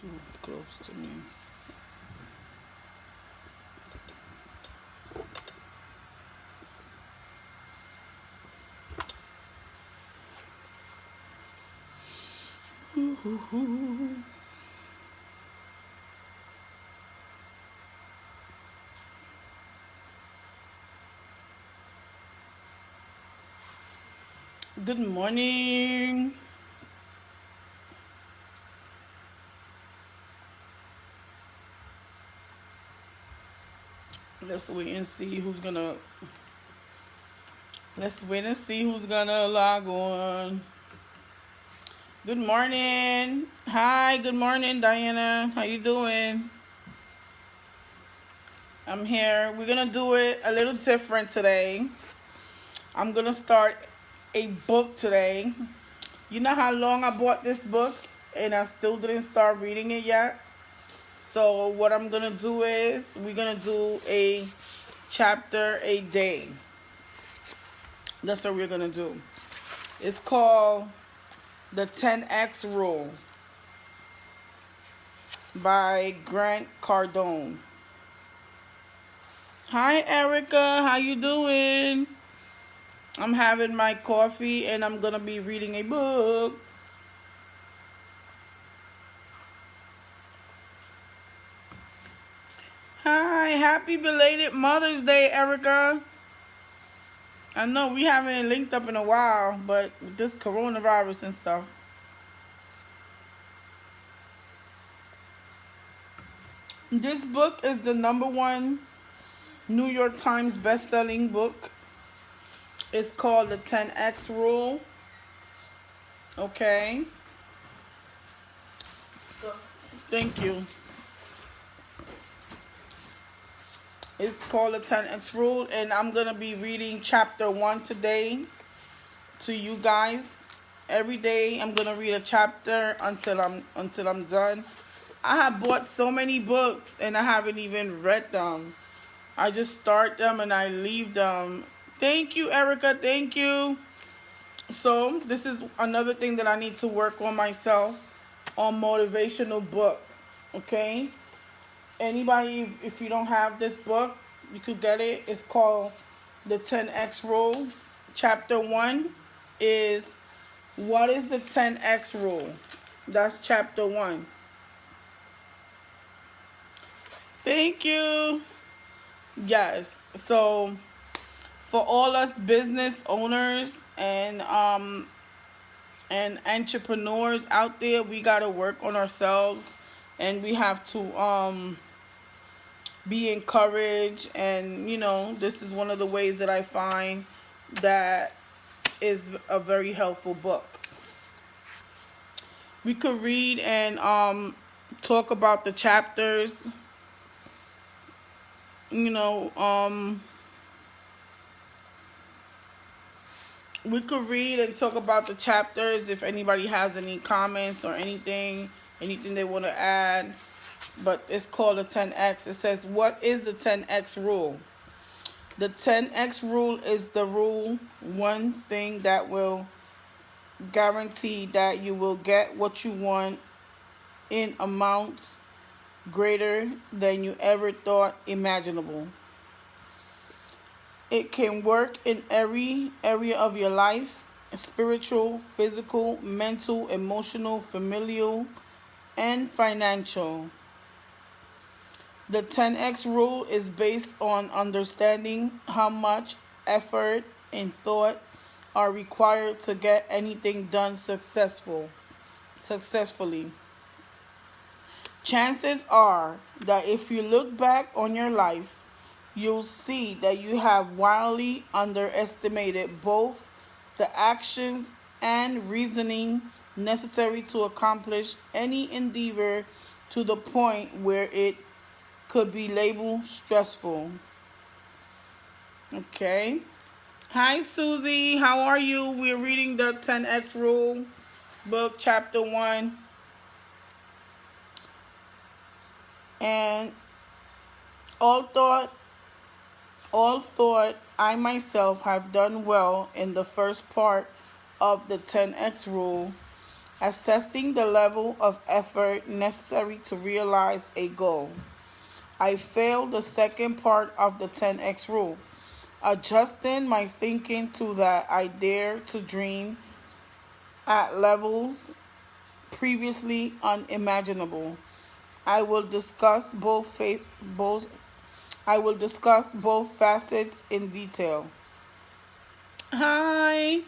too close to me. Good morning. Let's wait and see who's gonna. Let's wait and see who's gonna log on. Good morning. Hi. Good morning, Diana. How you doing? I'm here. We're gonna do it a little different today. I'm gonna start a book today. You know how long I bought this book and I still didn't start reading it yet? So what I'm gonna do is we're gonna do a chapter a day. That's what we're gonna do. It's called The 10X Rule by Grant Cardone. Hi Erica, how you doing? I'm having my coffee and I'm gonna be reading a book. Hi, happy belated Mother's Day, Erica. I know we haven't linked up in a while, but with this coronavirus and stuff. This book is the #1 New York Times best-selling book. It's called The 10X Rule. Okay. Thank you. It's called The 10X Rule, and I'm going to be reading chapter 1 today to you guys. Every day I'm going to read a chapter until I'm done. I have bought so many books and I haven't even read them. I just start them and I leave them. Thank you, Erica. Thank you. So this is another thing that I need to work on myself, on motivational books. Okay? Anybody, if you don't have this book, you could get it. It's called The 10X Rule. Chapter 1 is what is the 10X Rule? That's chapter 1. Thank you. Yes. So for all us business owners and entrepreneurs out there, we gotta work on ourselves and we have to be encouraged. And this is one of the ways that I find that is a very helpful book. We could read and talk about the chapters. We could read and talk about the chapters if anybody has any comments or anything they want to add. But it's called the 10X. It says, what is the 10X rule? The 10X rule is the rule, one thing that will guarantee that you will get what you want in amounts greater than you ever thought imaginable. It can work in every area of your life: spiritual, physical, mental, emotional, familial, and financial. The 10X rule is based on understanding how much effort and thought are required to get anything done successfully. Chances are that if you look back on your life, you'll see that you have wildly underestimated both the actions and reasoning necessary to accomplish any endeavor to the point where it could be labeled stressful. Okay. Hi, Susie. How are you? We're reading the 10X Rule book, chapter 1. And all thought I myself have done well in the first part of the 10X Rule. assessing the level of effort necessary to realize a goal. I failed the second part of the 10x rule, adjusting my thinking to that I dare to dream at levels previously unimaginable. I will discuss both facets in detail. Hi.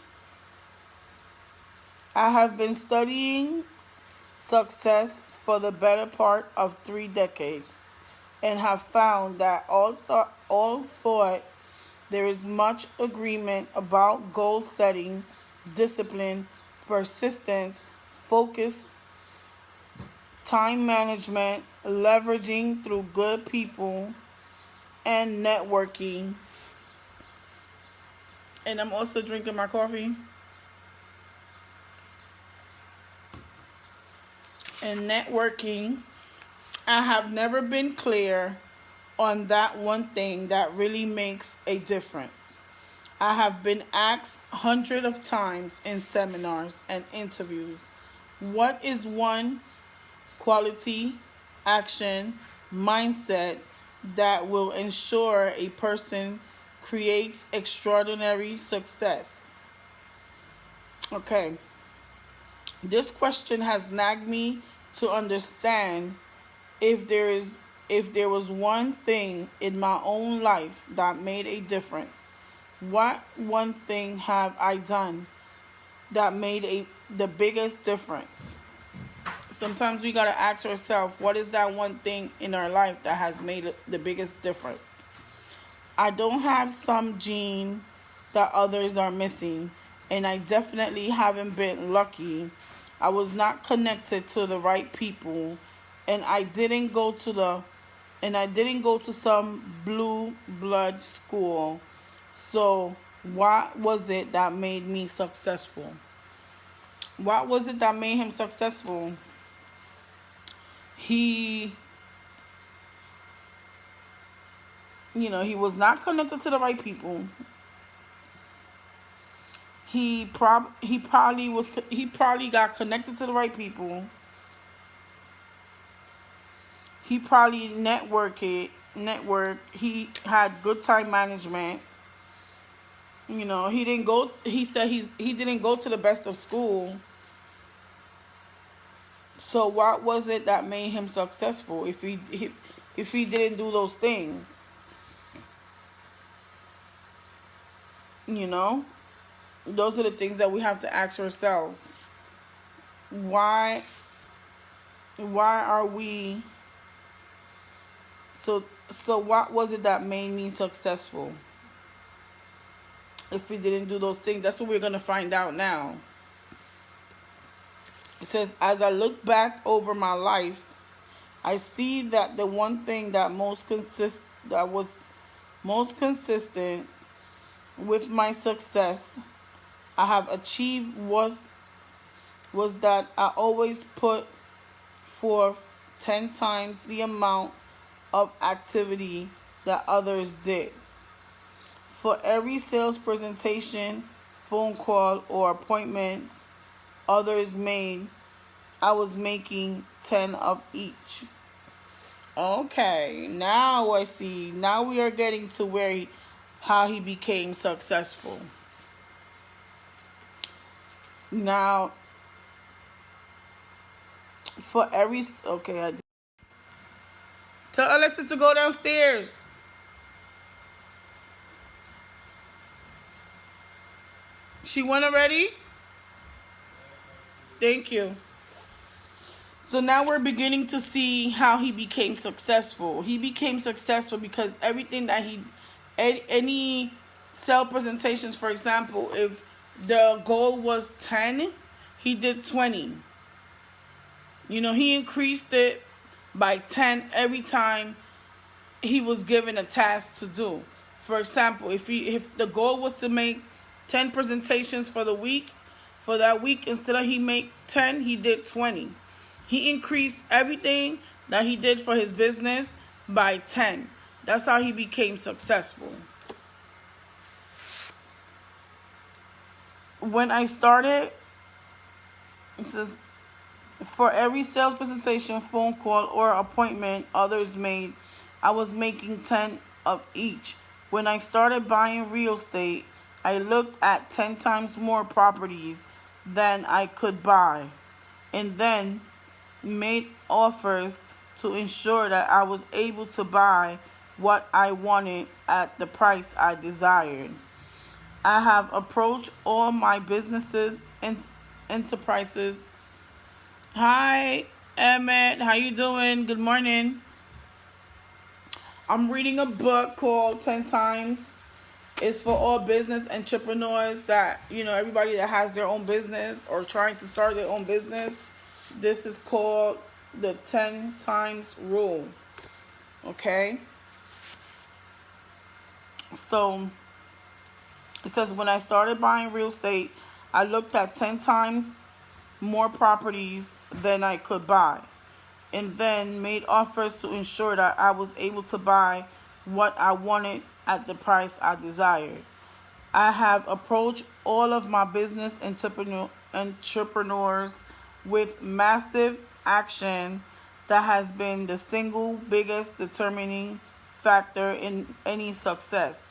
I have been studying success for the better part of 3 decades and have found that all thought there is much agreement about goal setting, discipline, persistence, focus, time management, leveraging through good people, and networking. And I'm also drinking my coffee. And networking, I have never been clear on that one thing that really makes a difference. I have been asked hundreds of times in seminars and interviews, what is one quality, action, mindset that will ensure a person creates extraordinary success? Okay. This question has nagged me to understand if there was one thing in my own life that made a difference. What one thing have I done that made the biggest difference? Sometimes we gotta ask ourselves, what is that one thing in our life that has made the biggest difference? I don't have some gene that others are missing, and I definitely haven't been lucky. I was not connected to the right people, and I didn't go to some blue blood school. So what was it that made me successful? What was it that made him successful? He was not connected to the right people. He probably got connected to the right people. He probably networked. He had good time management. He said he didn't go to the best of school. So what was it that made him successful if he didn't do those things? Those are the things that we have to ask ourselves. Why are we so what was it that made me successful? If we didn't do those things, that's what we're going to find out now. It says, as I look back over my life, I see that the one thing that was most consistent with my success I have achieved was that I always put forth 10 times the amount of activity that others did. For every sales presentation, phone call, or appointment others made, I was making 10 of each. Okay, now I see. Now we are getting to how he became successful. Now, tell Alexis to go downstairs. She went already? Thank you. So now we're beginning to see how he became successful. He became successful because everything that any sale presentations, for example, if the goal was 10, he did 20. He increased it by 10 every time he was given a task to do. For example, if the goal was to make 10 presentations for that week, instead of he make 10, he did 20. He increased everything that he did for his business by 10. That's how he became successful. When I started, it says, For every sales presentation, phone call, or appointment others made, I was making 10 of each. When I started buying real estate, I looked at 10 times more properties than I could buy, and then made offers to ensure that I was able to buy what I wanted at the price I desired. I have approached all my businesses and enterprises. Hi, Emmett. How you doing? Good morning. I'm reading a book called 10 Times. It's for all business entrepreneurs that, everybody that has their own business or trying to start their own business. This is called the 10 Times Rule. Okay? So, it says, when I started buying real estate, I looked at 10 times more properties than I could buy, and then made offers to ensure that I was able to buy what I wanted at the price I desired. I have approached all of my business entrepreneurs with massive action that has been the single biggest determining factor in any success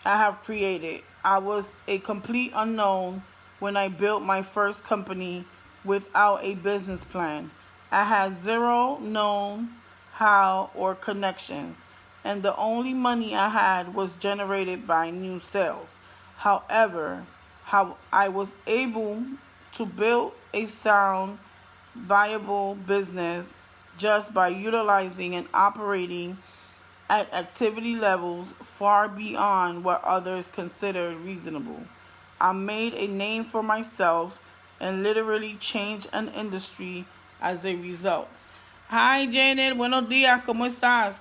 I have created. I was a complete unknown when I built my first company without a business plan. I had zero known how or connections, and the only money I had was generated by new sales. However, how I was able to build a sound, viable business just by utilizing and operating at activity levels far beyond what others considered reasonable. I made a name for myself and literally changed an industry as a result. Hi, Janet. Buenos días. ¿Cómo estás?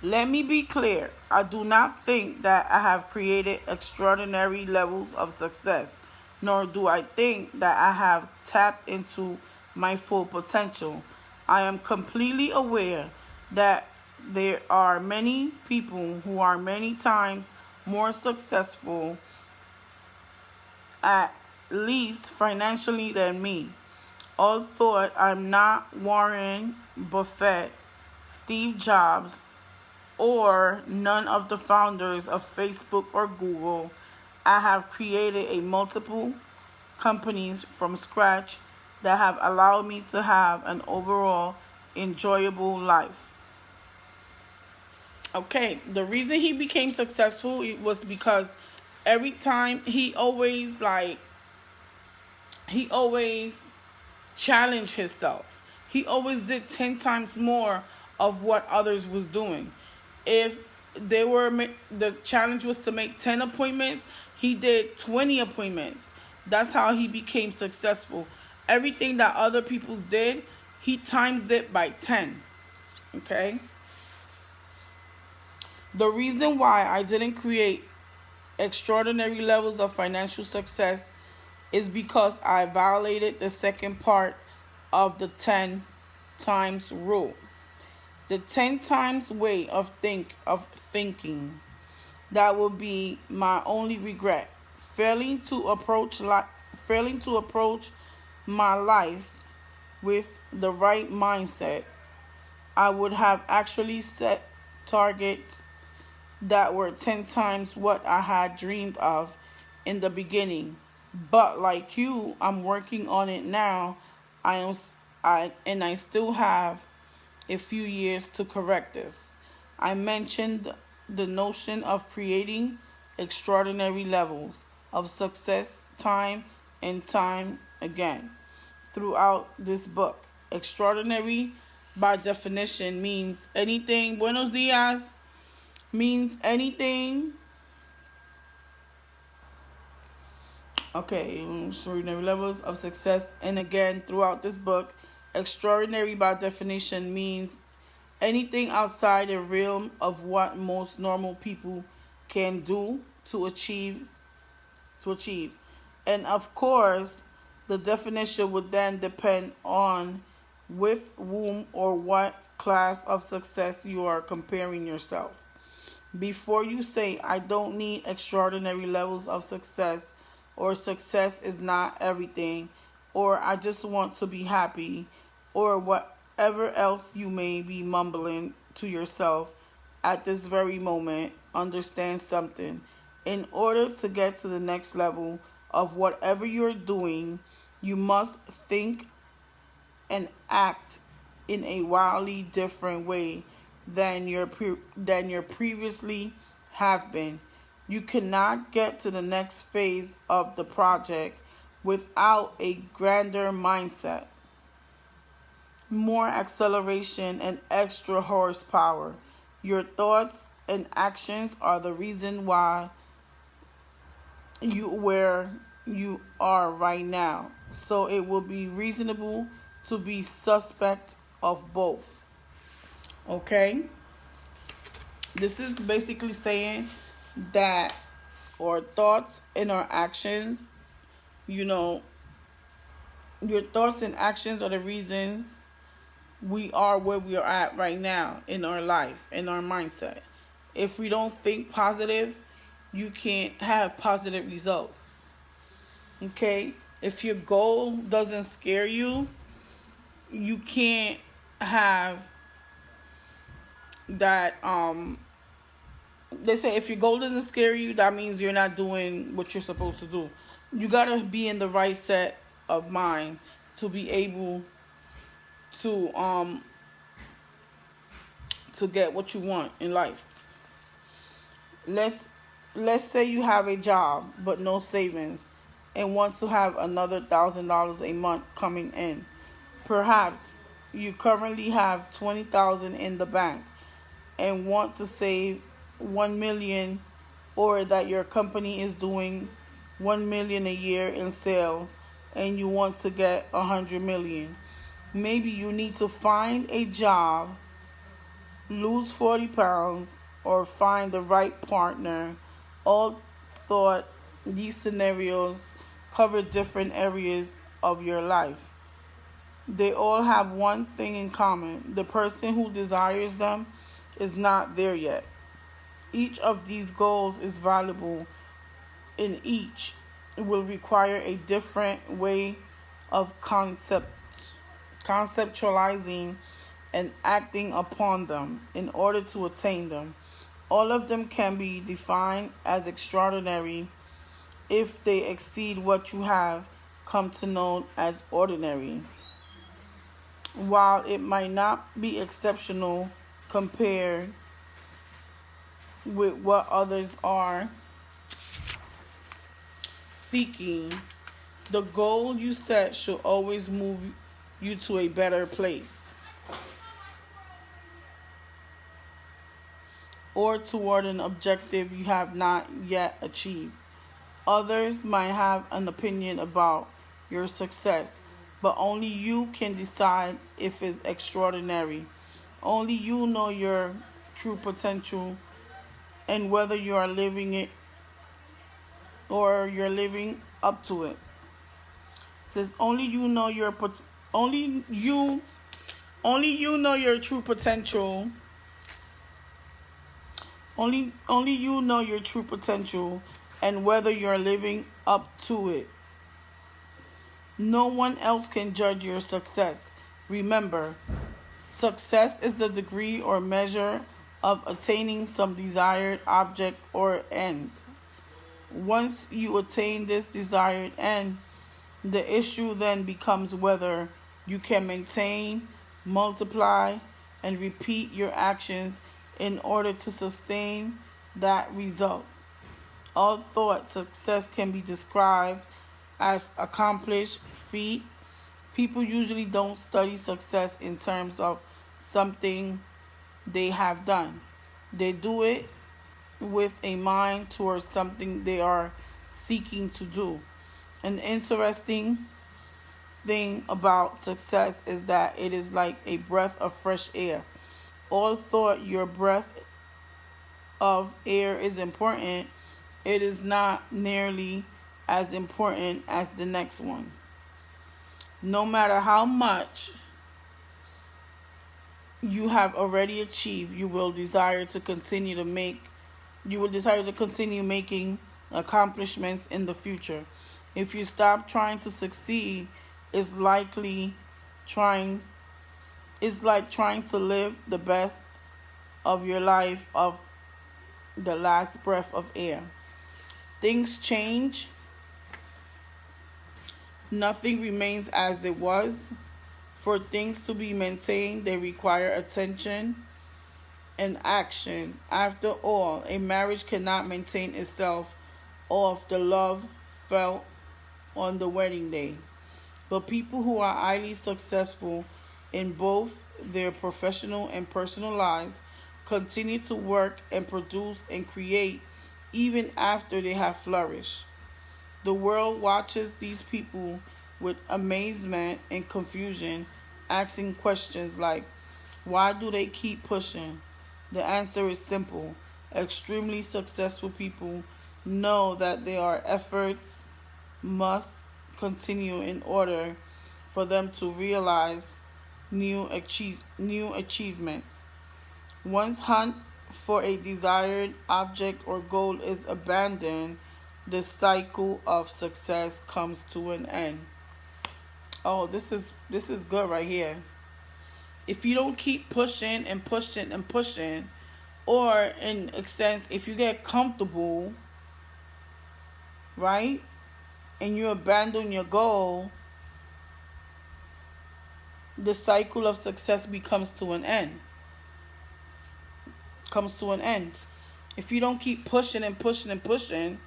Let me be clear. I do not think that I have created extraordinary levels of success, nor do I think that I have tapped into my full potential. I am completely aware that there are many people who are many times more successful, at least financially, than me. Although I'm not Warren Buffett, Steve Jobs, or none of the founders of Facebook or Google, I have created a multiple companies from scratch that have allowed me to have an overall enjoyable life. Okay, the reason he became successful was because every time he always challenged himself. He always did 10 times more of what others was doing. If the challenge was to make 10 appointments, he did 20 appointments. That's how he became successful. Everything that other people did, he times it by 10. Okay? The reason why I didn't create extraordinary levels of financial success is because I violated the second part of the 10 times rule. The 10 times way of thinking. That will be my only regret. Failing to approach my life with the right mindset, I would have actually set targets that were 10 times what I had dreamed of in the beginning. But like you, I'm working on it now. I still have a few years to correct this. I mentioned the notion of creating extraordinary levels of success time and time again throughout this book. Extraordinary, by definition, means anything. Buenos dias means anything. Okay, extraordinary levels of success. And again, throughout this book, extraordinary by definition means anything outside the realm of what most normal people can do to achieve. And of course, the definition would then depend on with whom or what class of success you are comparing yourself. Before you say, I don't need extraordinary levels of success, or success is not everything, or I just want to be happy, or whatever else you may be mumbling to yourself at this very moment. Understand something. In order to get to the next level of whatever you're doing, you must think and act in a wildly different way than your previously have been. You cannot get to the next phase of the project without a grander mindset, more acceleration, and extra horsepower. Your thoughts and actions are the reason why you where you are right now. So it will be reasonable to be suspect of both. Okay? This is basically saying that our thoughts and our actions, your thoughts and actions are the reasons we are where we are at right now in our life, in our mindset. If we don't think positive, you can't have positive results. Okay? If your goal doesn't scare you, you can't have that. They say if your goal doesn't scare you, that means you're not doing what you're supposed to do. You gotta be in the right set of mind to be able to get what you want in life. Let's say you have a job but no savings and want to have another $1,000 a month coming in. Perhaps you currently have $20,000 in the bank and want to save $1 million, or that your company is doing $1 million a year in sales and you want to get $100 million. Maybe you need to find a job, lose 40 pounds, or find the right partner. All thought these scenarios cover different areas of your life. They all have one thing in common. The person who desires them is not there yet. Each of these goals is valuable, and each will require a different way of conceptualizing and acting upon them in order to attain them. All of them can be defined as extraordinary if they exceed what you have come to know as ordinary. While it might not be exceptional compared with what others are seeking, the goal you set should always move you to a better place or toward an objective you have not yet achieved. Others might have an opinion about your success, but only you can decide if it's extraordinary. Only you know your true potential and whether you are living it or you're living up to it. It says only you know your true potential. Only you know your true potential and whether you're living up to it. No one else can judge your success. Remember, success is the degree or measure of attaining some desired object or end. Once you attain this desired end, the issue then becomes whether you can maintain, multiply, and repeat your actions in order to sustain that result. Although success can be described as accomplished feat, people usually don't study success in terms of something they have done. They do it with a mind towards something they are seeking to do. An interesting thing about success is that it is like a breath of fresh air. Although your breath of air is important, it is not nearly as important as the next one. No matter how much you have already achieved, you will desire to continue making accomplishments in the future. If you stop trying to succeed, is likely trying is like trying to live the best of your life of the last breath of air. Things change. Nothing remains as it was. For things to be maintained, they require attention and action. After all, a marriage cannot maintain itself off the love felt on the wedding day. But people who are highly successful in both their professional and personal lives continue to work and produce and create even after they have flourished. The world watches these people with amazement and confusion, asking questions like, why do they keep pushing? The answer is simple. Extremely successful people know that their efforts must continue in order for them to realize new achievements. Once hunt for a desired object or goal is abandoned, the cycle of success comes to an end. Oh, this is good right here. If you don't keep pushing and pushing and pushing, or in a sense, if you get comfortable, right, and you abandon your goal, the cycle of success becomes to an end. Comes to an end. If you don't keep pushing and pushing and pushing,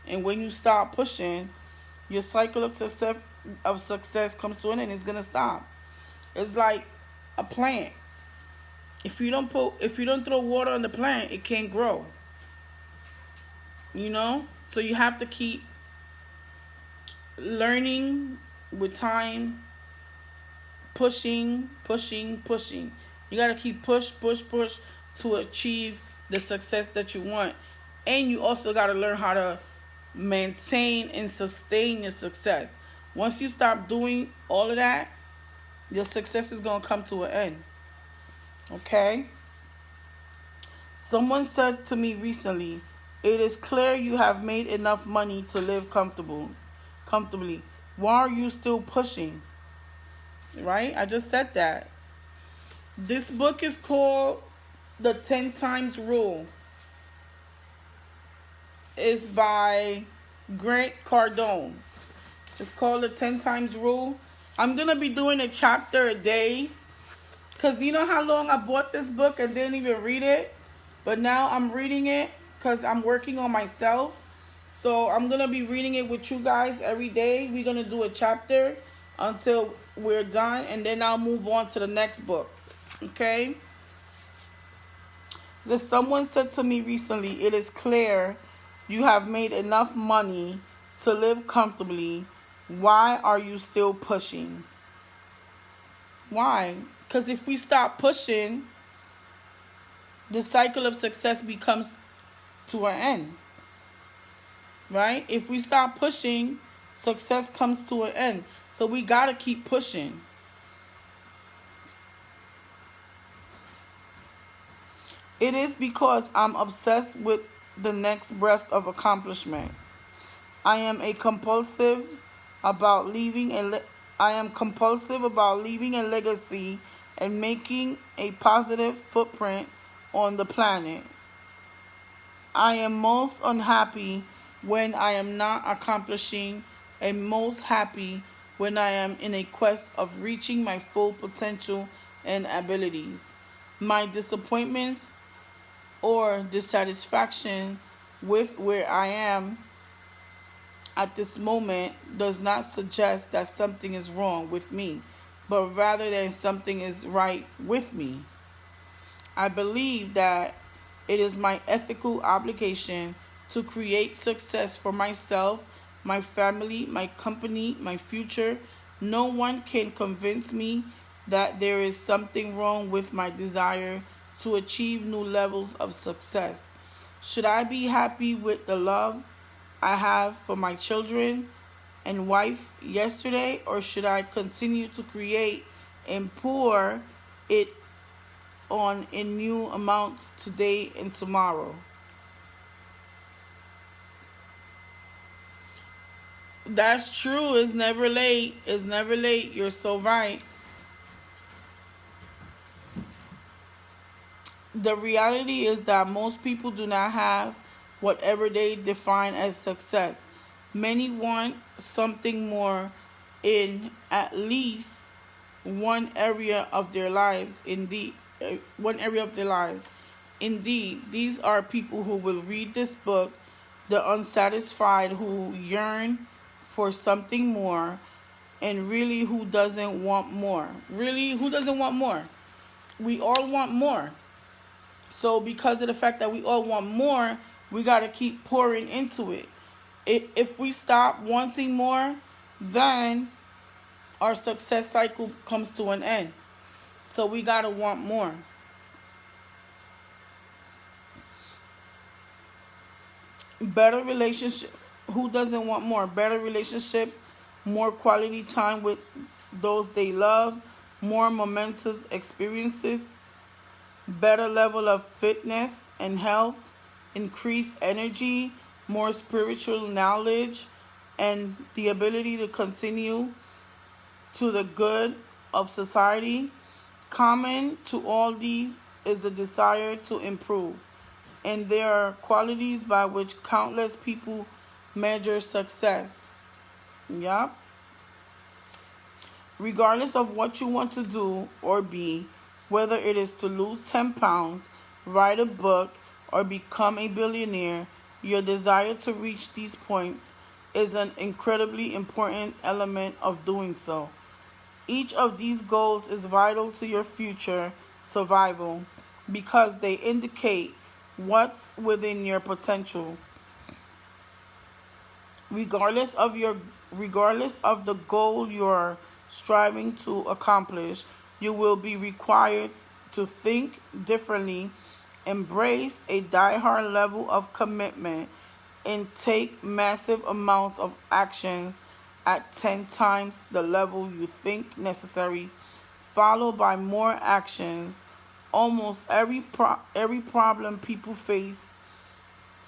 and when you stop pushing, your cycle of success comes to an end. It's gonna stop. It's like a plant. If you don't throw water on the plant, it can't grow. So you have to keep learning with time, pushing. You gotta keep push to achieve the success that you want. And you also gotta learn how to maintain and sustain your success. Once you stop doing all of that, your success is going to come to an end. Okay? Someone said to me recently, it is clear you have made enough money to live comfortably. Why are you still pushing? Right? I just said that. This book is called The 10 Times Rule. It's by Grant Cardone. It's called The 10 Times Rule. I'm going to be doing a chapter a day. Because you know how long I bought this book and didn't even read it? But now I'm reading it because I'm working on myself. So I'm going to be reading it with you guys every day. We're going to do a chapter until we're done. And then I'll move on to the next book. Okay? So someone said to me recently, it is clear you have made enough money to live comfortably. Why are you still pushing? Why? Because if we stop pushing, the cycle of success becomes to an end. Right? If we stop pushing, success comes to an end. So we got to keep pushing. It is because I'm obsessed with the next breath of accomplishment. I am compulsive about leaving a legacy and making a positive footprint on the planet. I am most unhappy when I am not accomplishing, and most happy when I am in a quest of reaching my full potential and abilities. My disappointments or dissatisfaction with where I am at this moment does not suggest that something is wrong with me, but rather that something is right with me. I believe that it is my ethical obligation to create success for myself, my family, my company, my future. No one can convince me that there is something wrong with my desire to achieve new levels of success. Should I be happy with the love I have for my children and wife yesterday, or should I continue to create and pour it on in new amounts today and tomorrow? That's true. It's never late. It's never late. You're so right. The reality is that most people do not have whatever they define as success. Many want something more in at least one area of their lives. One area of their lives. Indeed, these are people who will read this book, the unsatisfied who yearn for something more, and really who doesn't want more. Really, who doesn't want more? We all want more. So because of the fact that we all want more, we got to keep pouring into it. If we stop wanting more, then our success cycle comes to an end. So we got to want more. Better relationship. Who doesn't want more? Better relationships, more quality time with those they love, more momentous experiences, better level of fitness and health, increased energy, more spiritual knowledge, and the ability to continue to the good of society. Common to all these is the desire to improve, and there are qualities by which countless people measure success. Yup. Regardless of what you want to do or be, whether it is to lose 10 pounds, write a book, or become a billionaire, your desire to reach these points is an incredibly important element of doing so. Each of these goals is vital to your future survival because they indicate what's within your potential. Regardless of the goal you're striving to accomplish, you will be required to think differently, embrace a die-hard level of commitment, and take massive amounts of actions at 10 times the level you think necessary, followed by more actions. Almost every problem people face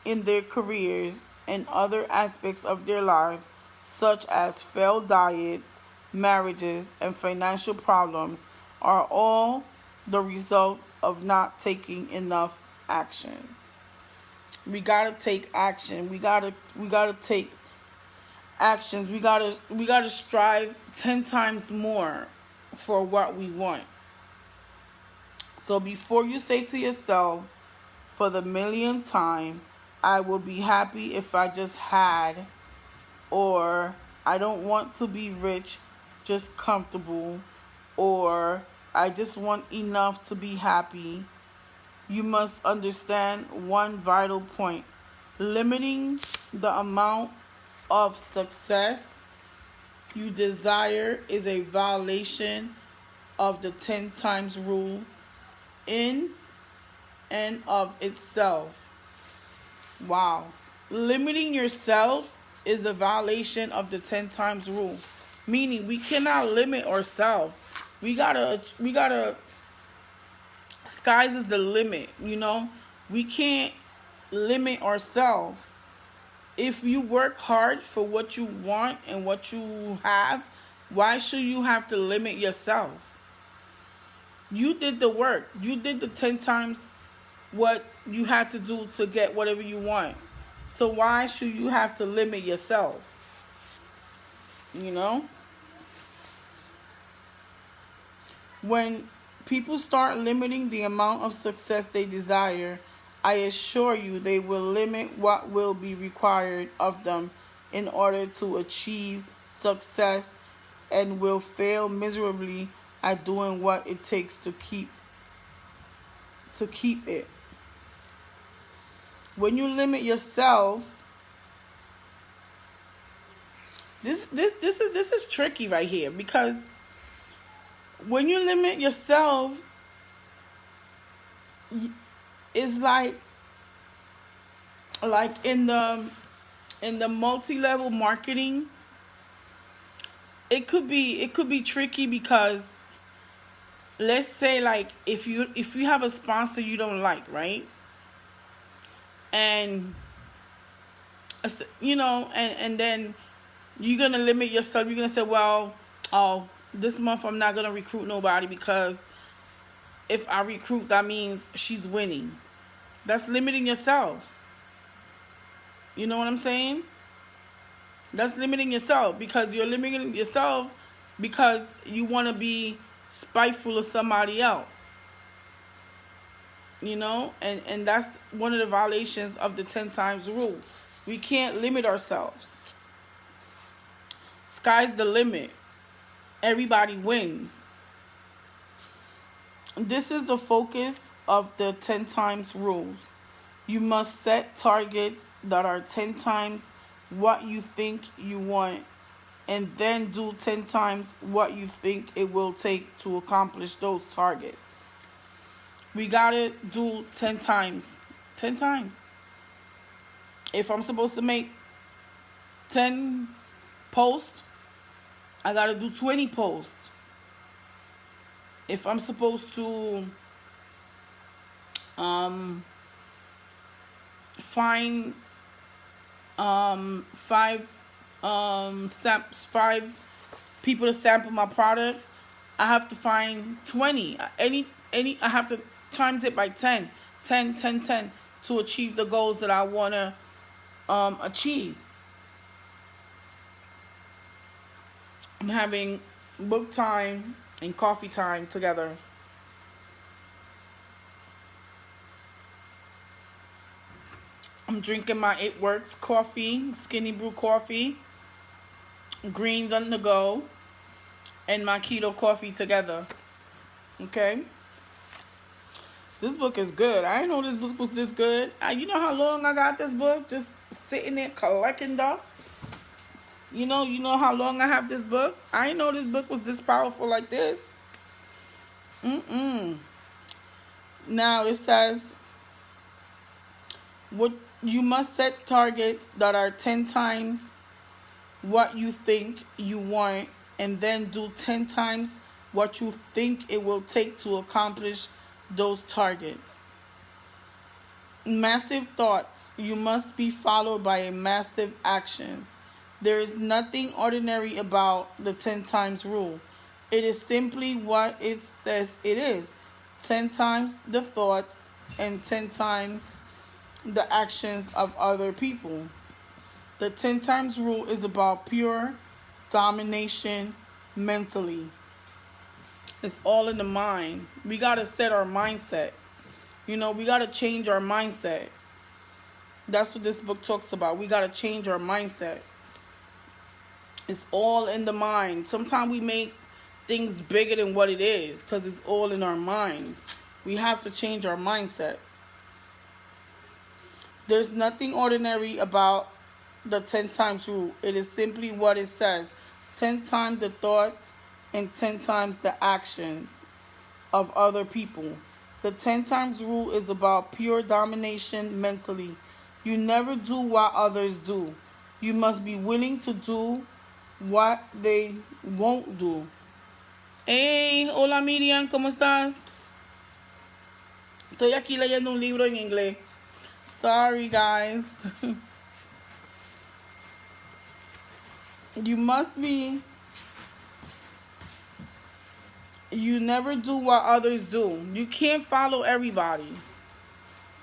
in their careers and other aspects of their life, such as failed diets, marriages, and financial problems, are all the results of not taking enough action. We gotta take action. We gotta take actions. We gotta strive 10 times more for what we want. So before you say to yourself for the millionth time, I will be happy if I just had, or I don't want to be rich, just comfortable, or I just want enough to be happy, you must understand one vital point. Limiting the amount of success you desire is a violation of the 10 times rule in and of itself. Wow. Limiting yourself is a violation of the 10 times rule. Meaning we cannot limit ourselves. We gotta skies is the limit, you know? We can't limit ourselves. If you work hard for what you want and what you have, why should you have to limit yourself? You did the work. You did the 10 times what you had to do to get whatever you want. So why should you have to limit yourself? You know? When people start limiting the amount of success they desire, I assure you they will limit what will be required of them in order to achieve success and will fail miserably at doing what it takes to keep it. When you limit yourself, this is tricky right here, because when you limit yourself, it's like in the multi-level marketing, it could be tricky, because let's say, like, if you have a sponsor you don't like, right? And you know, and then You're going to limit yourself. You're going to say, well, oh, this month I'm not going to recruit nobody because if I recruit, that means she's winning. That's limiting yourself. You know what I'm saying? That's limiting yourself, because you're limiting yourself because you want to be spiteful of somebody else. You know? And that's one of the violations of the 10 times rule. We can't limit ourselves. Sky's the limit. Everybody wins. This is the focus of the 10 times rules. You must set targets that are 10 times what you think you want, and then do 10 times what you think it will take to accomplish those targets. We gotta do 10 times. 10 times. If I'm supposed to make 10 posts, I gotta do 20 posts. If I'm supposed to find 5 people to sample my product, I have to find 20. I have to times it by 10 to achieve the goals that I want to achieve. I'm having book time and coffee time together. I'm drinking my It Works coffee, Skinny Brew coffee, greens on the go, and my keto coffee together. Okay? This book is good. I didn't know this book was this good. You know how long I got this book? Just sitting there collecting stuff. You know how long I have this book? I didn't know this book was this powerful like this. Now it says, what you must set targets that are 10 times what you think you want, and then do 10 times what you think it will take to accomplish those targets. Massive thoughts. You must be followed by a massive actions. There is nothing ordinary about the 10 times rule. It is simply what it says it is. 10 times the thoughts and 10 times the actions of other people. The 10 times rule is about pure domination mentally. It's all in the mind. We got to set our mindset. We got to change our mindset. That's what this book talks about. We got to change our mindset. It's all in the mind. Sometimes we make things bigger than what it is because it's all in our minds. We have to change our mindsets. There's nothing ordinary about the 10 times rule. It is simply what it says. 10 times the thoughts and 10 times the actions of other people. The 10 times rule is about pure domination mentally. You never do what others do. You must be willing to do what they won't do. Hey, hola Miriam, ¿cómo estás? Estoy aquí leyendo un libro en inglés. Sorry, guys. You never do what others do. You can't follow everybody.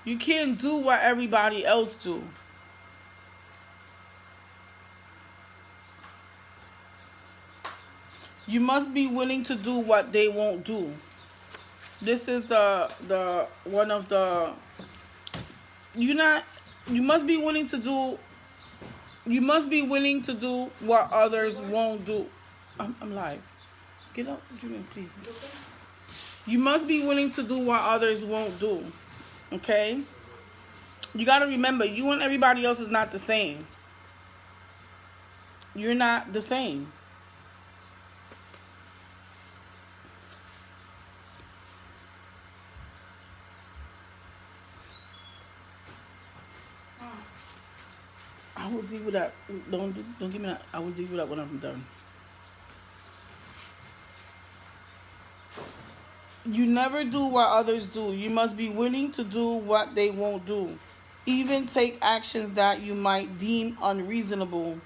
You can't do what everybody else do. You must be willing to do what they won't do. This is the one of the you must be willing to do what others won't do. I'm live. Get up, Julian, please. You must be willing to do what others won't do. Okay? You got to remember, you and everybody else is not the same. You're not the same. I will deal with that. Don't give me that. I will deal with that when I'm done. You never do what others do. You must be willing to do what they won't do. Even take actions that you might deem unreasonable.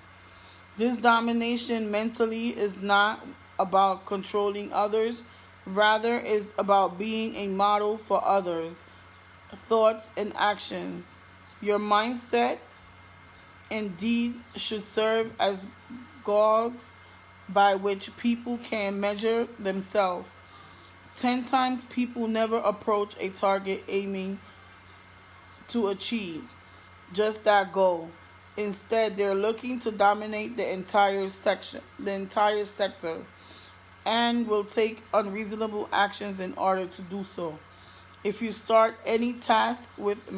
This domination mentally is not about controlling others, rather is about being a model for others, thoughts and actions. Your mindset and deeds should serve as gogs by which people can measure themselves. 10 times people never approach a target aiming to achieve just that goal. Instead, they're looking to dominate the entire sector, and will take unreasonable actions in order to do so. If you start any task with a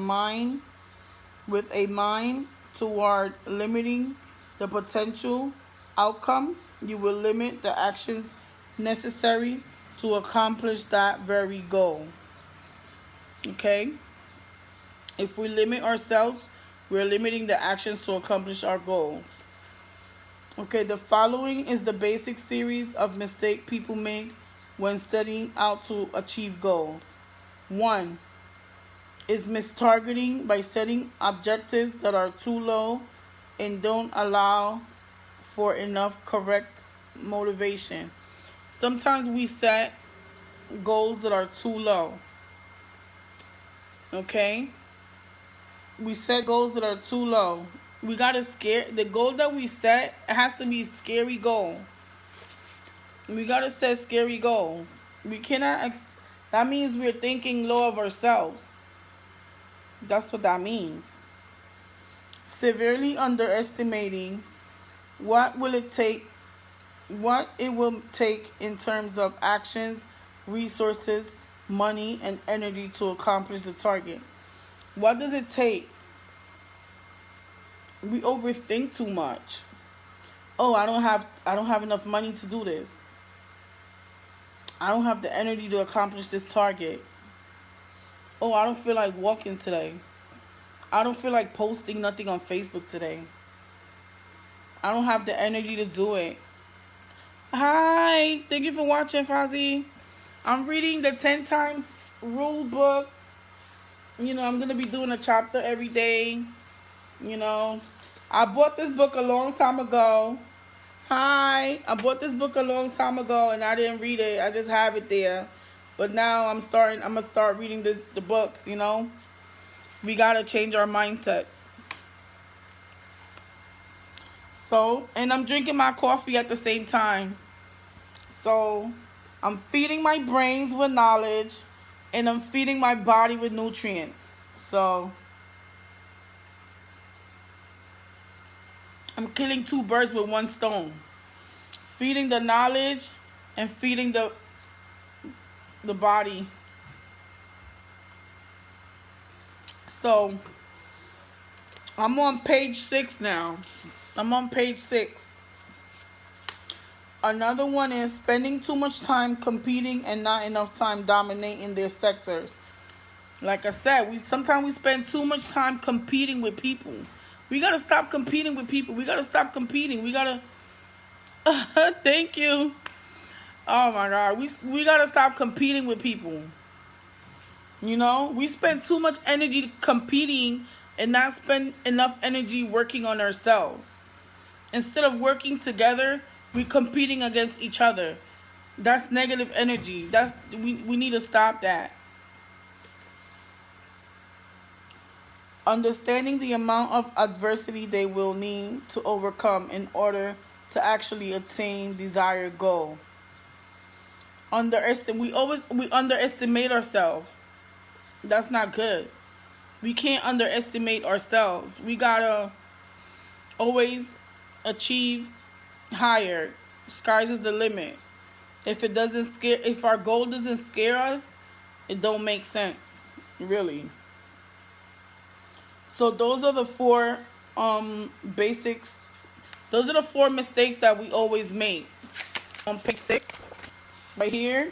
mind toward limiting the potential outcome, you will limit the actions necessary to accomplish that very goal. Okay? If we limit ourselves, we're limiting the actions to accomplish our goals. Okay, the following is the basic series of mistakes people make when setting out to achieve goals. 1 is mistargeting by setting objectives that are too low and don't allow for enough correct motivation. Sometimes we set goals that are too low. Okay? We set goals that are too low. We gotta scare the goal that we set. It has to be a scary goal. We gotta set scary goals. We cannot. That means we're thinking low of ourselves. That's what that means. Severely underestimating what it will take in terms of actions, resources, money, and energy to accomplish the target. What does it take? We overthink too much. Oh, I don't have enough money to do this. I don't have the energy to accomplish this target. Oh, I don't feel like walking today. I don't feel like posting nothing on Facebook today. I don't have the energy to do it. Hi, thank you for watching, Fozzie. I'm reading the 10 times rule book. I'm going to be doing a chapter every day. I bought this book a long time ago. Hi, I bought this book a long time ago and I didn't read it. I just have it there. But now I'm going to start reading the books, We got to change our mindsets. So, and I'm drinking my coffee at the same time. So, I'm feeding my brains with knowledge and I'm feeding my body with nutrients. So, I'm killing 2 birds with 1 stone. Feeding the knowledge and feeding the body. So, I'm on page 6 now. I'm on page 6. Another one is spending too much time competing and not enough time dominating their sectors. Like I said, sometimes we spend too much time competing with people. We got to stop competing with people. We got to stop competing. We got to... Thank you. Oh, my God. We got to stop competing with people. We spend too much energy competing and not spend enough energy working on ourselves. Instead of working together, we're competing against each other. That's negative energy. We need to stop that. Understanding the amount of adversity they will need to overcome in order to actually attain desired goal. We underestimate ourselves. That's not good. We can't underestimate ourselves. We gotta always achieve higher. Skies is the limit. If our goal doesn't scare us, it don't make sense. Really. So those are the 4 basics. Those are the 4 mistakes that we always make. On page 6, right here,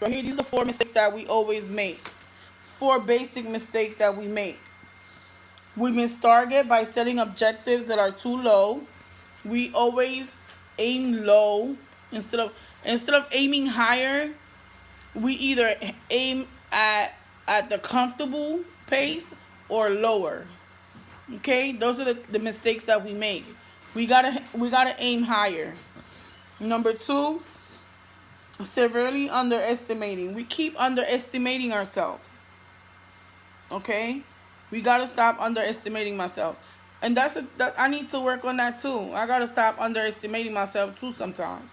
these are the 4 mistakes that we always make. 4 basic mistakes that we make. We miss target by setting objectives that are too low. We always aim low instead of aiming higher. We either aim at the comfortable pace or lower. Okay, those are the mistakes that we make. We gotta aim higher. Number two, severely underestimating. We keep underestimating ourselves. Okay, we gotta stop underestimating myself, and that I need to work on that too. I gotta stop underestimating myself too. Sometimes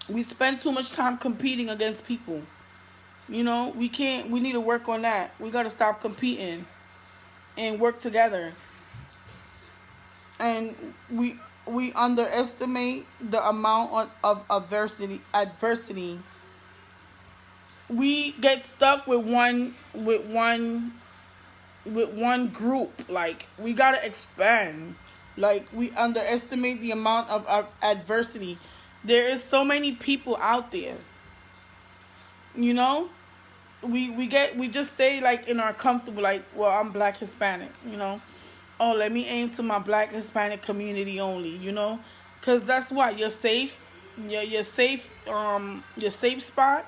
we spend too much time competing against people. We can't. We need to work on that. We gotta stop competing and work together. And we underestimate the amount of adversity. We get stuck with one group. Like, we gotta expand. Like, we underestimate the amount of adversity. There is so many people out there. We just stay like in our comfortable, like, well, I'm Black Hispanic. Oh, let me aim to my Black Hispanic community only. Because that's what you're safe. You're safe. Your safe spot.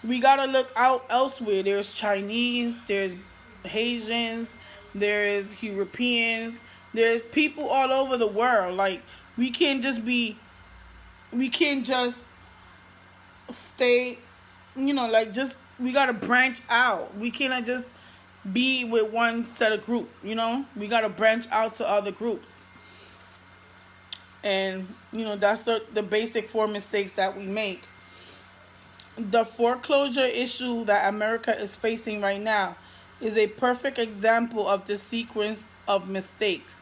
We gotta look out elsewhere. There's Chinese, there's Haitians, there's Europeans, there's people all over the world. Like, we can't just stay, we gotta branch out. We cannot just be with one set of group. We gotta branch out to other groups. And that's the basic four mistakes that we make. The foreclosure issue that America is facing right now is a perfect example of the sequence of mistakes.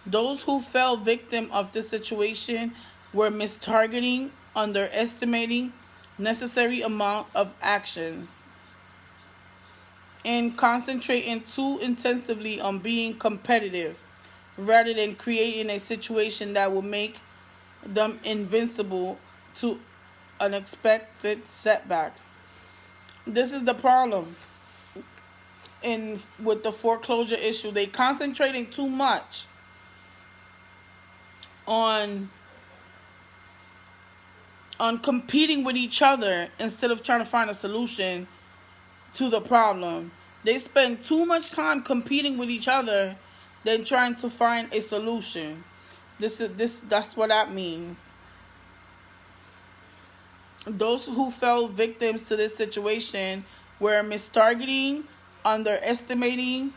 Those who fell victim of this situation were mistargeting, underestimating necessary amount of actions, and concentrating too intensively on being competitive rather than creating a situation that will make them invincible to unexpected setbacks. This is the problem with the foreclosure issue. They concentrating too much on competing with each other instead of trying to find a solution to the problem. They spend too much time competing with each other than trying to find a solution. That's what that means. Those who fell victims to this situation were mistargeting, underestimating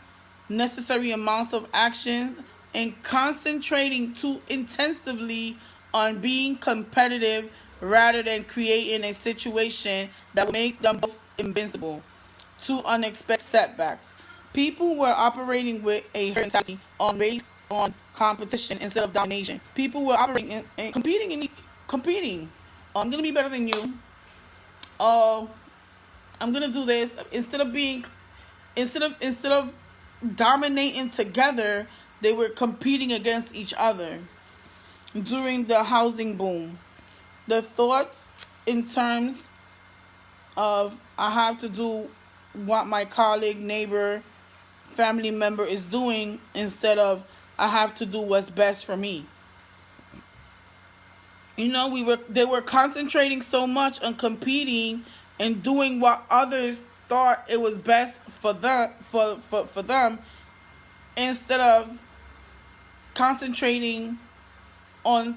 necessary amounts of actions, and concentrating too intensively on being competitive rather than creating a situation that will make them both invincible to unexpected setbacks. People were operating with a herd mentality on race, on competition instead of domination. People were operating and competing. Oh, I'm gonna be better than you. Oh, I'm gonna do this instead of dominating together. They were competing against each other. During the housing boom, the thoughts in terms of, I have to do what my colleague, neighbor, family member is doing, instead of I have to do what's best for me. They were concentrating so much on competing and doing what others thought it was best for them, instead of concentrating on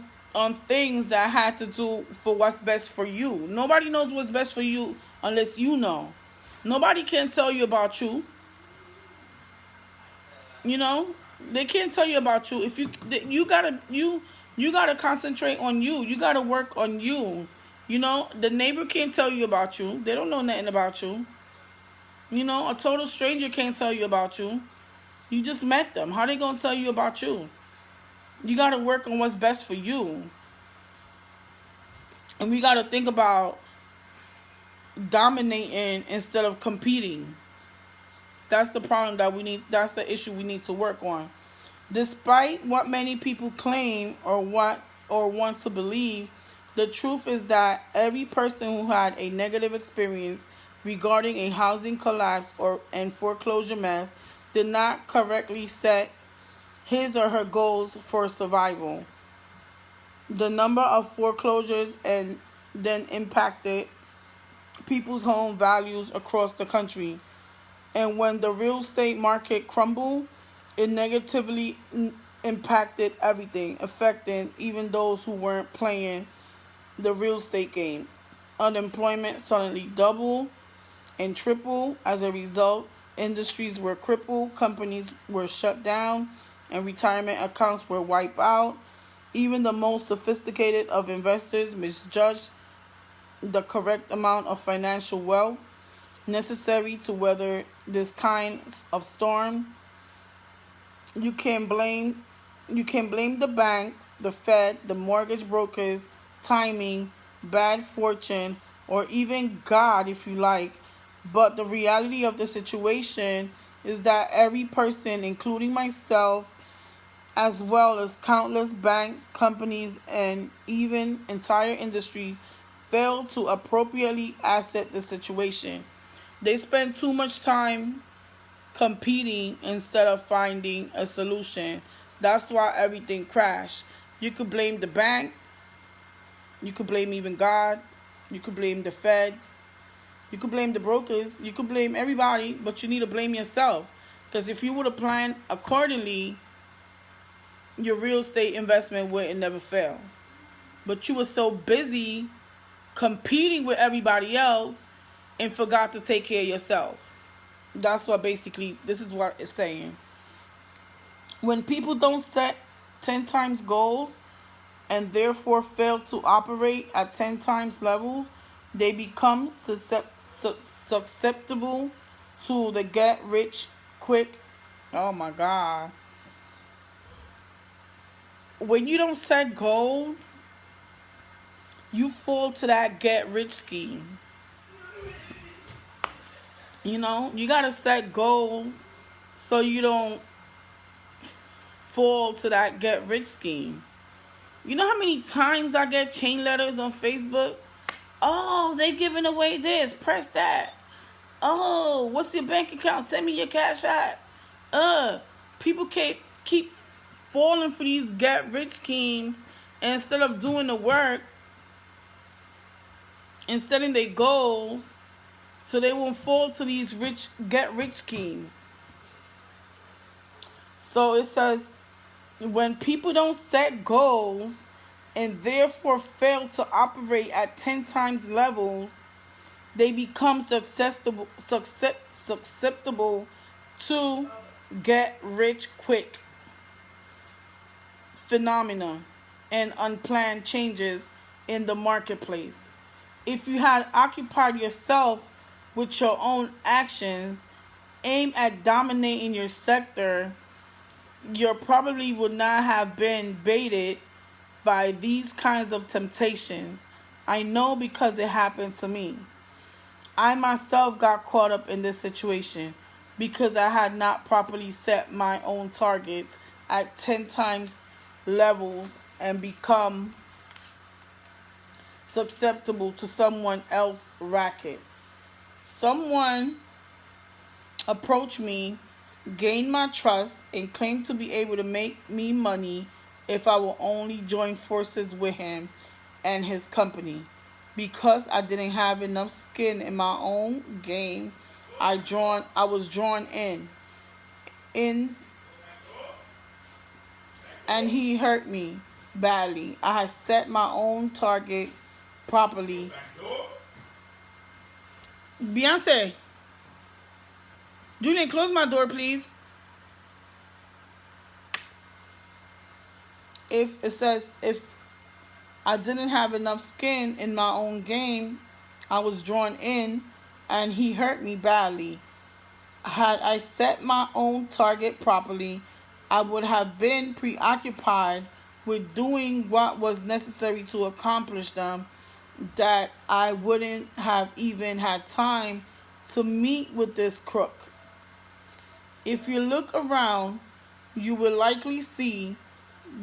things that had to do for what's best for you. Nobody knows what's best for you unless you know. Nobody can tell you about you. They can't tell you about you. If you gotta concentrate on you. You gotta work on you. The neighbor can't tell you about you. They don't know nothing about you. A total stranger can't tell you about you. You just met them. How they gonna tell you about you? You gotta work on what's best for you. And we gotta think about dominating instead of competing. That's the problem that's the issue we need to work on. Despite what many people claim or want to believe, the truth is that every person who had a negative experience regarding a housing collapse and foreclosure mess did not correctly set his or her goals for survival. The number of foreclosures and then impacted people's home values across the country. And when the real estate market crumbled, it negatively impacted everything, affecting even those who weren't playing the real estate game. Unemployment suddenly doubled and tripled. As a result, industries were crippled, companies were shut down, and retirement accounts were wiped out. Even the most sophisticated of investors misjudged the correct amount of financial wealth necessary to weather this kind of storm. You can blame the banks, the Fed, the mortgage brokers, timing, bad fortune, or even God if you like. But the reality of the situation is that every person, including myself, as well as countless bank companies and even entire industry, failed to appropriately assess the situation. They spend too much time competing instead of finding a solution. That's why everything crashed. You could blame the bank, you could blame even God, you could blame the feds, you could blame the brokers, you could blame everybody, but you need to blame yourself. Because if you would have planned accordingly, your real estate investment would never fail. But you were so busy competing with everybody else and forgot to take care of yourself. That's what basically, this is what it's saying. When people don't set 10 times goals and therefore fail to operate at 10 times levels, they become susceptible to the get rich quick. Oh my God. When you don't set goals, you fall to that get rich scheme. You know, you got to set goals so you don't fall to that get rich scheme. You know how many times I get chain letters on Facebook? Oh, they giving away this. Press that. Oh, what's your bank account? Send me your cash app. People keep falling for these get rich schemes, and instead of doing the work and setting their goals so they won't fall to these get rich schemes. So it says, when people don't set goals and therefore fail to operate at 10 times levels, they become susceptible to get rich quick phenomena and unplanned changes in the marketplace. If you had occupied yourself with your own actions aimed at dominating your sector, you probably would not have been baited by these kinds of temptations. I know because it happened to me. I myself got caught up in this situation because I had not properly set my own targets at 10 times levels and become susceptible to someone else's racket. Someone approached me, gained my trust, and claimed to be able to make me money if I will only join forces with him and his company. Because I didn't have enough skin in my own game, I was drawn in, and he hurt me badly. I had set my own target properly. Beyonce, Julian, close my door, please. If I didn't have enough skin in my own game, I was drawn in, and he hurt me badly. Had I set my own target properly, I would have been preoccupied with doing what was necessary to accomplish them, that I wouldn't have even had time to meet with this crook. If you look around, you will likely see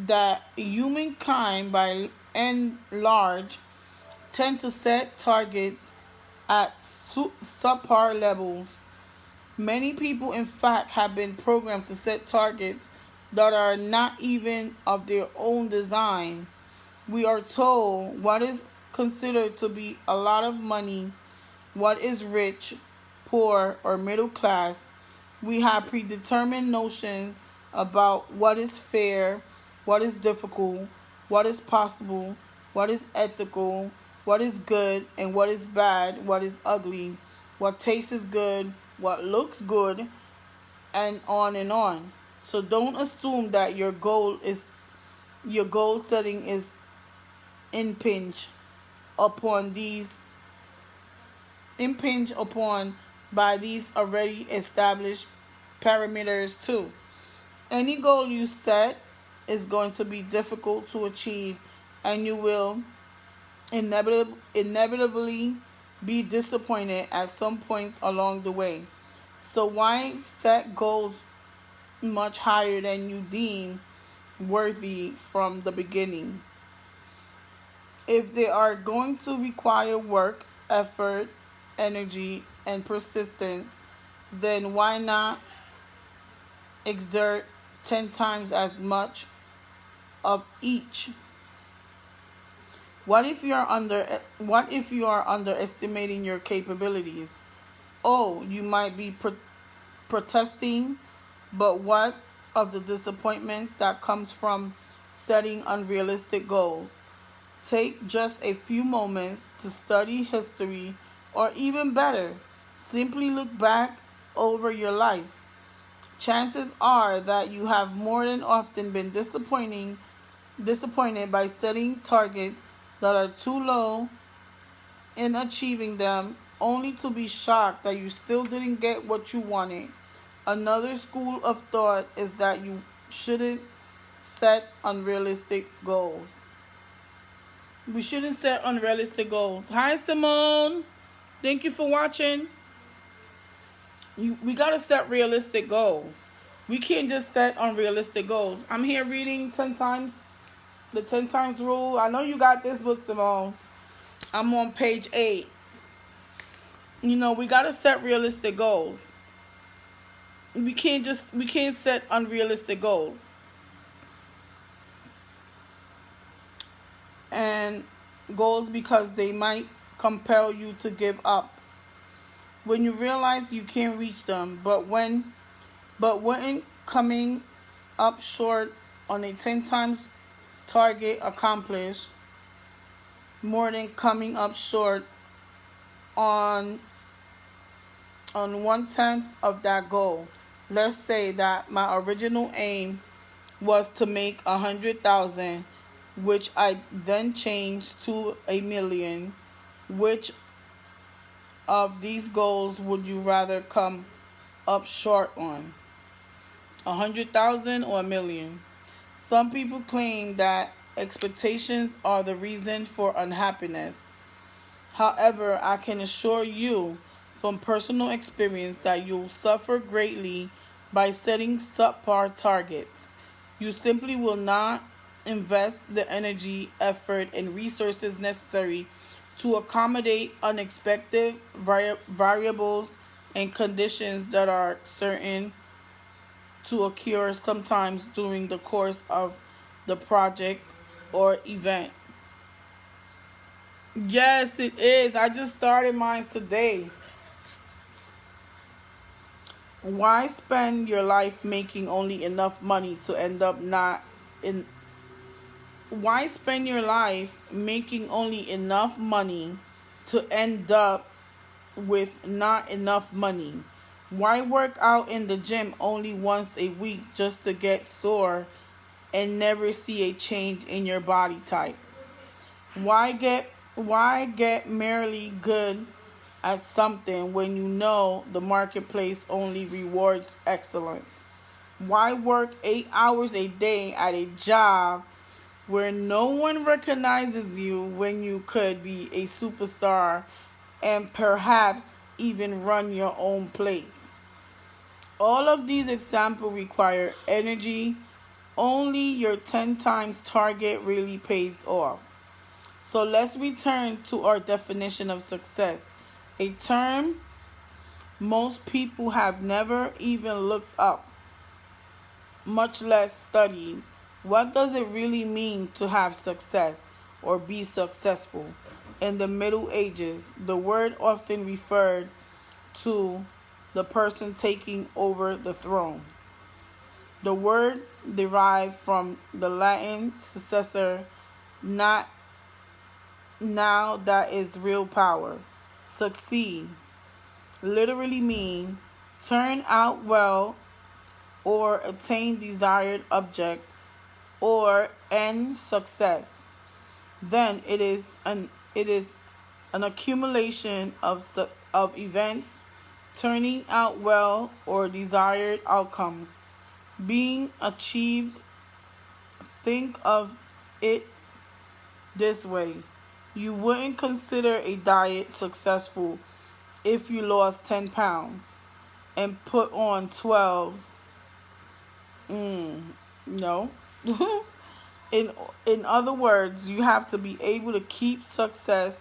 that humankind by and large tend to set targets at subpar levels. Many people, in fact, have been programmed to set targets that are not even of their own design. We are told what is considered to be a lot of money, what is rich, poor, or middle class. We have predetermined notions about what is fair, what is difficult, what is possible, what is ethical, what is good and what is bad, what is ugly, what tastes good, what looks good, and on and on. So don't assume that your goal setting is impinged upon these impinged upon by these already established parameters too. Any goal you set is going to be difficult to achieve, and you will inevitably be disappointed at some points along the way. So why set goals much higher than you deem worthy from the beginning? If they are going to require work, effort, energy, and persistence, then why not exert 10 times as much of each? What if you are underestimating your capabilities? Oh, you might be protesting, but what of the disappointments that comes from setting unrealistic goals? Take just a few moments to study history, or even better, simply look back over your life. Chances are that you have more than often been disappointed by setting targets that are too low in achieving them, only to be shocked that you still didn't get what you wanted. Another school of thought is that you shouldn't set unrealistic goals. We shouldn't set unrealistic goals. Hi, Simone. Thank you for watching. We got to set realistic goals. We can't just set unrealistic goals. I'm here reading 10 times, the 10 times rule. I know you got this book, Simone. I'm on page 8. We got to set realistic goals. We can't set unrealistic goals. And goals because they might compel you to give up when you realize you can't reach them. But when coming up short on a 10 times target accomplish more than coming up short on 1/10 of that goal. Let's say that my original aim was to make 100,000, which I then changed to 1,000,000. Which of these goals would you rather come up short on? 100,000 or 1,000,000? Some people claim that expectations are the reason for unhappiness. However, I can assure you from personal experience that you'll suffer greatly by setting subpar targets. You simply will not invest the energy, effort, and resources necessary to accommodate unexpected variables and conditions that are certain to occur sometimes during the course of the project or event. Yes, it is. I just started mine today. Why spend your life making only enough money to end up not in Why spend your life making only enough money to end up with not enough money? Why work out in the gym only once a week just to get sore and never see a change in your body type? Why get merely good at something when you know the marketplace only rewards excellence? Why work 8 hours a day at a job where no one recognizes you when you could be a superstar and perhaps even run your own place? All of these examples require energy. Only your 10 times target really pays off. So let's return to our definition of success, a term most people have never even looked up, much less studied. What does it really mean to have success or be successful? In the Middle Ages, the word often referred to the person taking over the throne. The word derived from the Latin successor, not now, that is real power. Succeed literally mean turn out well or attain desired object or end success. Then it is an accumulation of events turning out well or desired outcomes being achieved. Think of it this way. You wouldn't consider a diet successful if you lost 10 pounds and put on 12. No. in in other words, you have to be able to keep success,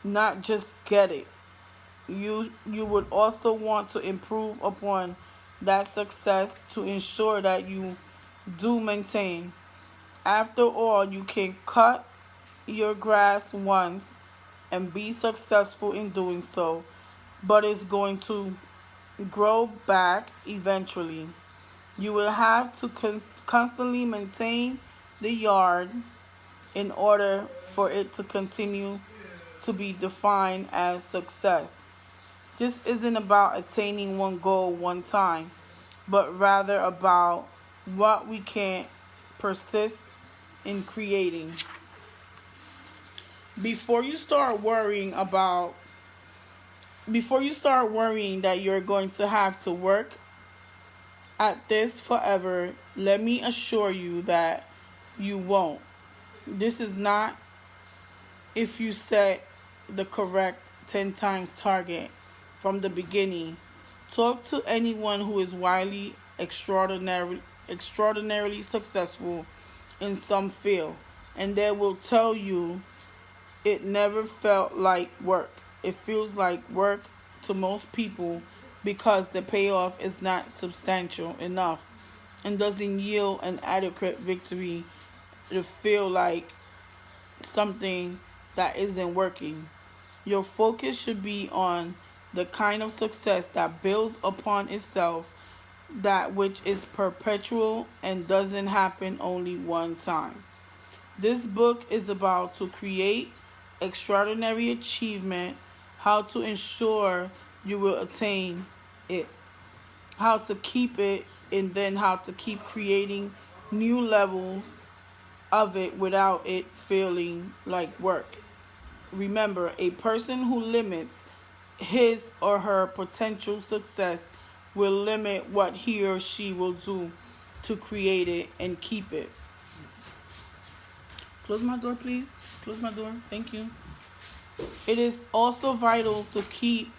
not just get it. You would also want to improve upon that success to ensure that you do maintain. After all, you can cut your grass once and be successful in doing so, but it's going to grow back eventually. You will have to constantly maintain the yard in order for it to continue to be defined as success. This isn't about attaining one goal one time, but rather about what we can persist in creating. Before you start worrying about before you start worrying that you're going to have to work at this forever, let me assure you that you won't. This is not if you set the correct 10 times target from the beginning. Talk to anyone who is wildly extraordinarily successful in some field, and they will tell you it never felt like work. It feels like work to most people because the payoff is not substantial enough and doesn't yield an adequate victory to feel like something that isn't working. Your focus should be on the kind of success that builds upon itself, that which is perpetual and doesn't happen only one time. This book is about to create extraordinary achievement, how to ensure you will attain it, how to keep it, and then how to keep creating new levels of it without it feeling like work. Remember, a person who limits his or her potential success will limit what he or she will do to create it and keep it. Close my door, please. Close my door. Thank you. It is also vital to keep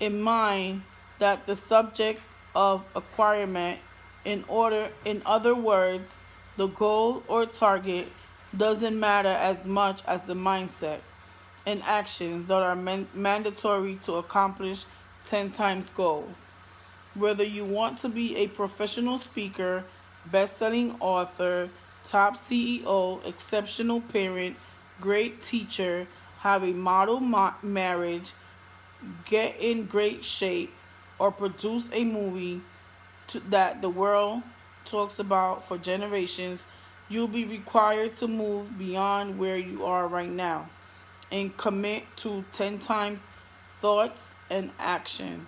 in mind that the subject of acquirement, in other words, the goal or target, doesn't matter as much as the mindset and actions that are mandatory to accomplish 10 times goals. Whether you want to be a professional speaker, best-selling author, top CEO, exceptional parent, great teacher, have a model marriage, get in great shape, or produce a movie that the world talks about for generations, you'll be required to move beyond where you are right now and commit to 10 times thoughts and action.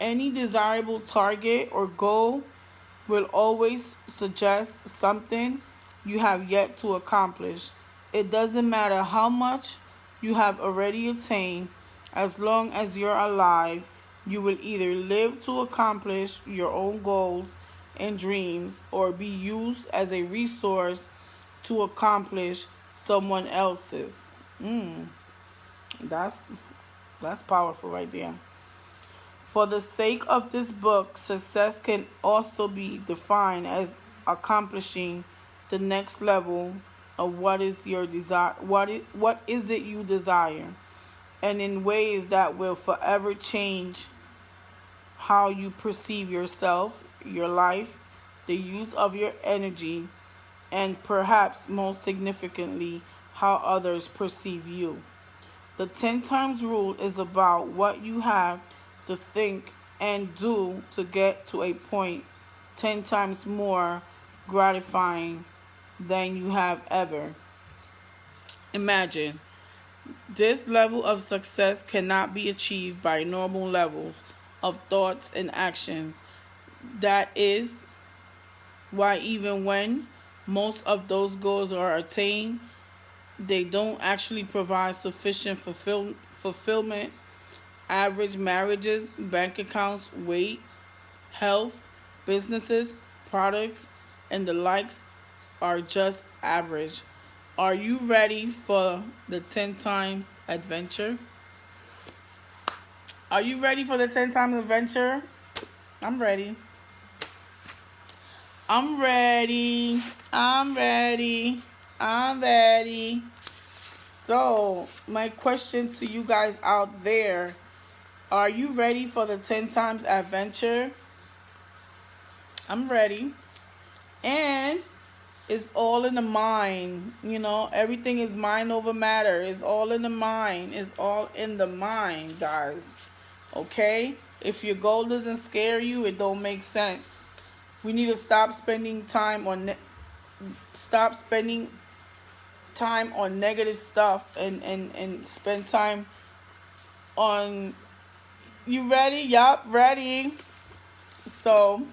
Any desirable target or goal will always suggest something you have yet to accomplish. It doesn't matter how much you have already attained, as long as you're alive, you will either live to accomplish your own goals and dreams or be used as a resource to accomplish someone else's. That's powerful right there. For the sake of this book, success can also be defined as accomplishing the next level of what is your desire, what is it you desire, and in ways that will forever change how you perceive yourself, your life, the use of your energy, and perhaps most significantly, how others perceive you. The 10 times rule is about what you have to think and do to get to a point 10 times more gratifying than you have ever imagined. This level of success cannot be achieved by normal levels of thoughts and actions. That is why even when most of those goals are attained, they don't actually provide sufficient fulfillment. Average marriages, bank accounts, weight, health, businesses, products, and the likes are just average. Are you ready for the 10 times adventure? Are you ready for the 10 times adventure? I'm ready. I'm ready. I'm ready. I'm ready. So, my question to you guys out there, are you ready for the 10 times adventure? I'm ready. And it's all in the mind. You know, everything is mind over matter. It's all in the mind. It's all in the mind, guys. Okay? If your goal doesn't scare you, it don't make sense. We need to stop spending time on negative stuff and spend time on. You ready? Yup, ready. So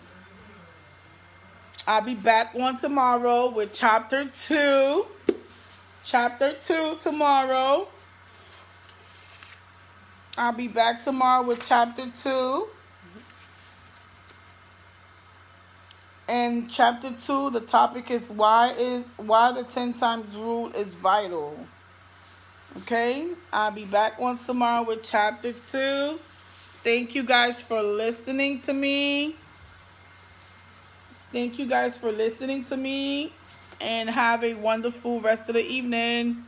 I'll be back on tomorrow with chapter 2. Chapter 2 tomorrow. I'll be back tomorrow with chapter 2. And chapter 2, the topic is why the 10 times rule is vital. Okay? I'll be back on tomorrow with chapter 2. Thank you guys for listening to me. Thank you guys for listening to me. And have a wonderful rest of the evening.